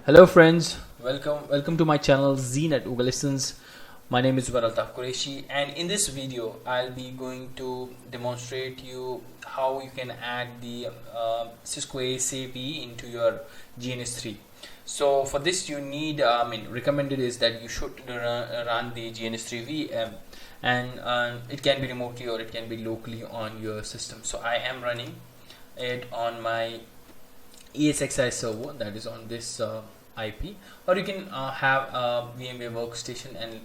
Hello friends, welcome to my channel Znet Google Lessons. My name is Altaf Qureshi, and in this video I'll be going to demonstrate you how you can add the Cisco ASAv into your GNS3. So for this you need, recommended is that you should run the GNS3 VM, and it can be remotely or it can be locally on your system. So I am running it on my ESXi server, that is on this IP, or you can have a VMware workstation and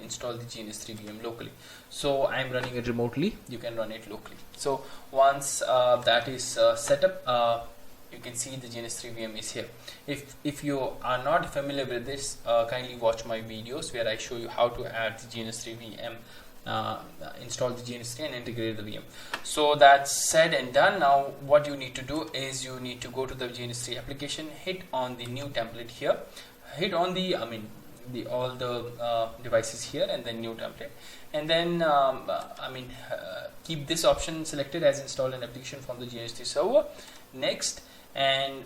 install the GNS3 VM locally. So I'm running it remotely, you can run it locally. So once that is set up, you can see the GNS3 VM is here. If you are not familiar with this, kindly watch my videos where I show you how to add the GNS3 VM, install the GNS3 and integrate the VM. So that's said and done. Now what you need to do is you need to go to the GNS3 application, hit on the new template here, hit on the all the devices here and then new template, and then keep this option selected as install an application from the GNS3 server. Next, and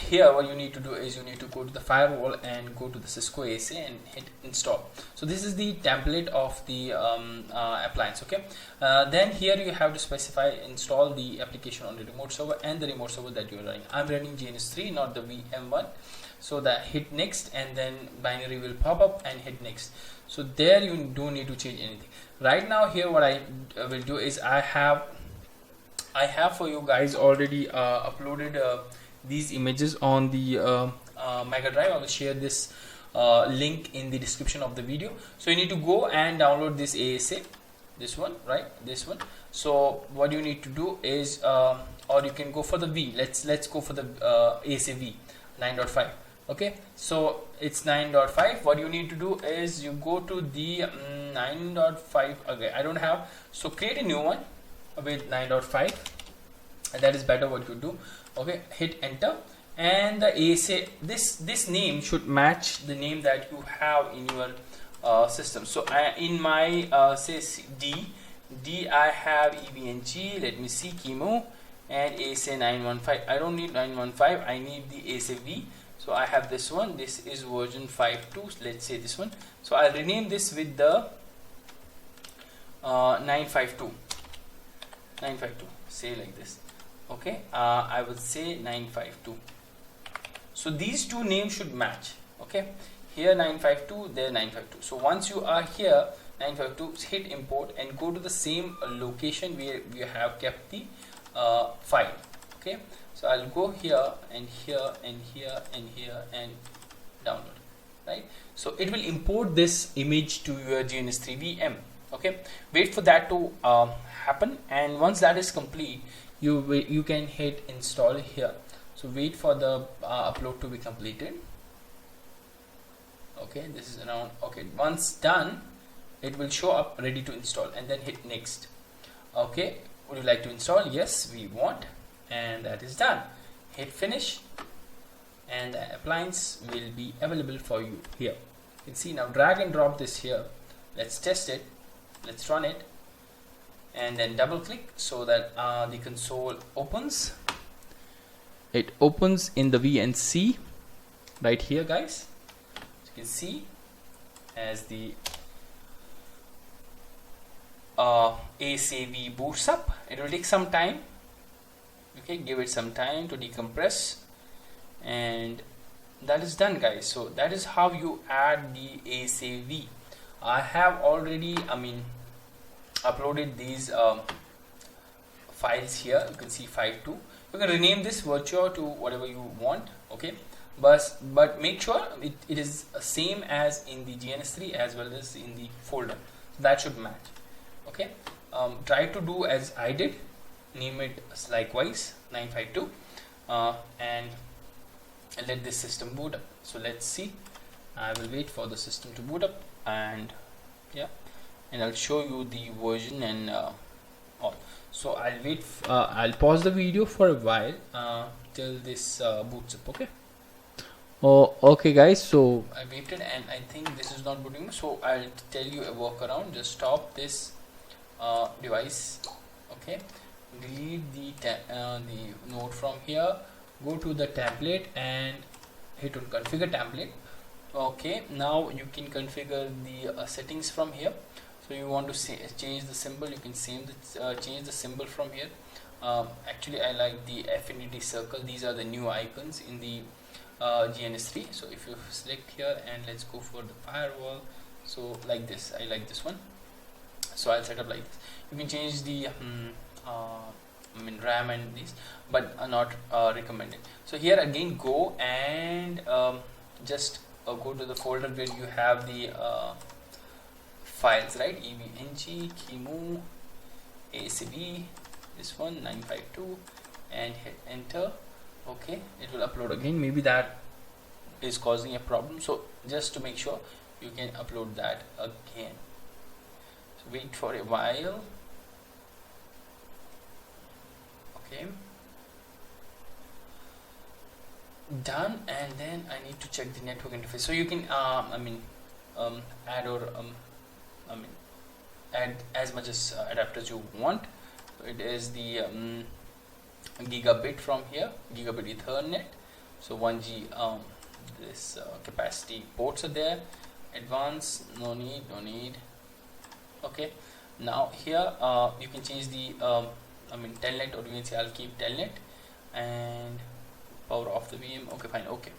here what you need to do is you need to go to the firewall and go to the Cisco ASAv and hit install. So this is the template of the appliance. Okay, then here you have to specify install the application on the remote server and the remote server that you are running. I'm running GNS3, not the VM1. So that hit next, and then binary will pop up and hit next. So there you don't need to change anything. Right now here what I will do is I have for you guys already uploaded these images on the Mega Drive. I will share this link in the description of the video. So you need to go and download this ASAv, this one, right? This one. So what you need to do is, or you can go for the V. Let's go for the ASAv V 9.5. Okay, so it's 9.5. What you need to do is you go to the 9.5. Okay, I don't have, so create a new one with 9.5, and that is better what you do. Okay, hit enter, and the ASAv, this name should match the name that you have in your system. So in my says D I have EVNG, let me see, chemo and ASAv 915. I don't need 915, I need the ASAv V. So I have this one, this is version 5.2, let's say this one. So I'll rename this with the 952, say like this. Okay, I will say 952. So these two names should match. Okay, here 952, there 952. So once you are here 952, hit import and go to the same location where we have kept the file. Okay, so I'll go here and here and here and here and download, right? So it will import this image to your GNS3 VM. Okay, wait for that to happen, and once that is complete, you can hit install here. So wait for the upload to be completed. Okay, this is around. Okay, once done, it will show up ready to install, and then hit next. Okay, would you like to install? Yes, we want, and that is done. Hit finish, and the appliance will be available for you here. You can see now, drag and drop this here. Let's test it. Let's run it, and then double click so that the console opens. It opens in the VNC right here, guys. As you can see, as the ASAv boots up, it will take some time. Okay, give it some time to decompress, and that is done, guys. So that is how you add the ASAv. I have already uploaded these files here. You can see 5.2. You can rename this virtual to whatever you want. Okay, but make sure it is same as in the GNS3 as well as in the folder. That should match. Okay, try to do as I did, name it likewise 952, and let this system boot up. So let's see. I will wait for the system to boot up, and yeah, and I'll show you the version and all. So I'll wait, I'll pause the video for a while till this boots up. Okay. Oh, okay guys, so I waited and I think this is not booting, so I'll tell you a workaround. Just stop this device. Okay, delete the node from here, go to the template and hit on configure template. Okay, now you can configure the settings from here. So you want to change the symbol, you can change the symbol from here. Actually I like the affinity circle. These are the new icons in the GNS3. So if you select here and let's go for the firewall, so like this, I like this one, so I'll set up like this. You can change the RAM and these, but are not recommended. So here again, go and just go to the folder where you have the files, right? evng kimu ASAv, this one 952, and hit enter. Okay, it will upload again. Maybe that is causing a problem, so just to make sure, you can upload that again. So wait for a while. Okay, done. And then I need to check the network interface. So you can add or add as much as adapters you want. So it is the gigabit from here, gigabit Ethernet. So 1G this capacity ports are there. Advanced, no need. Okay, now here you can change the telnet, or you can say I'll keep telnet, and power off the VM. Okay, fine. Okay,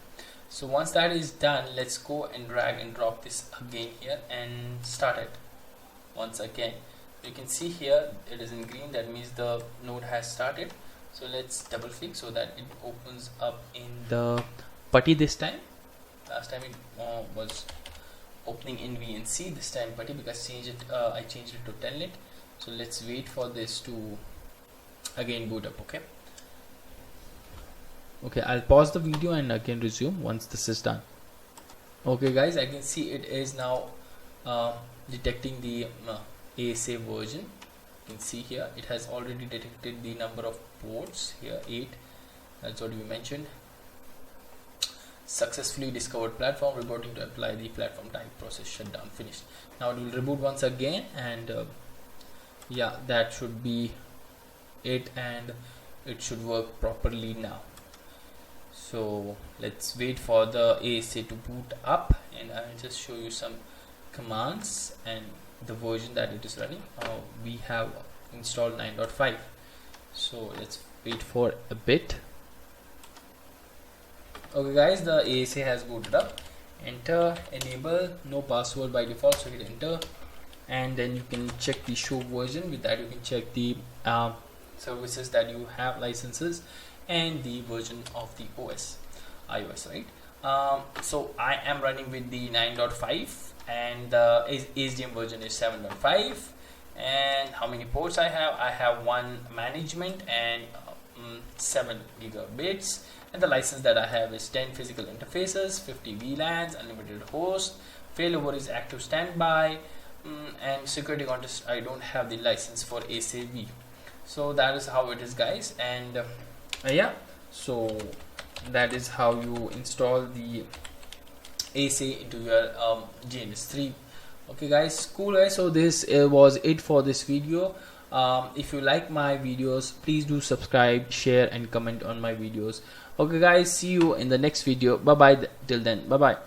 so once that is done, let's go and drag and drop this again here and start it once again. You can see here it is in green, that means the node has started. So let's double click so that it opens up in the putty this time. Last time it was opening in VNC, this time putty, because I changed it to telnet. So let's wait for this to again boot up. Okay, I'll pause the video and again resume once this is done. Okay guys, I can see it is now detecting the ASAv version. You can see here it has already detected the number of ports here, 8. That's what we mentioned. Successfully discovered platform, reporting to apply the platform type, process shutdown, finished. Now it will reboot once again, and yeah, that should be it, and it should work properly now. So let's wait for the ASAv to boot up, and I'll just show you some commands and the version that it is running. We have installed 9.5, so let's wait for a bit. Okay guys, the ASAv has booted up. Enter, enable, no password by default, so hit enter, and then you can check the show version. With that you can check the services that you have licenses and the version of the iOS, right? So I am running with the 9.5, and the ASDM version is 7.5. And how many ports I have 1 management and 7 gigabits, and the license that I have is 10 physical interfaces, 50 VLANs, unlimited host, failover is active standby, and security contest I don't have the license for ASAv. So that is how it is guys, and yeah, so that is how you install the ASAv into your GNS3. Okay guys, cool guys, so this was it for this video. If you like my videos, please do subscribe, share and comment on my videos. Okay guys, see you in the next video. Bye bye till then. Bye bye.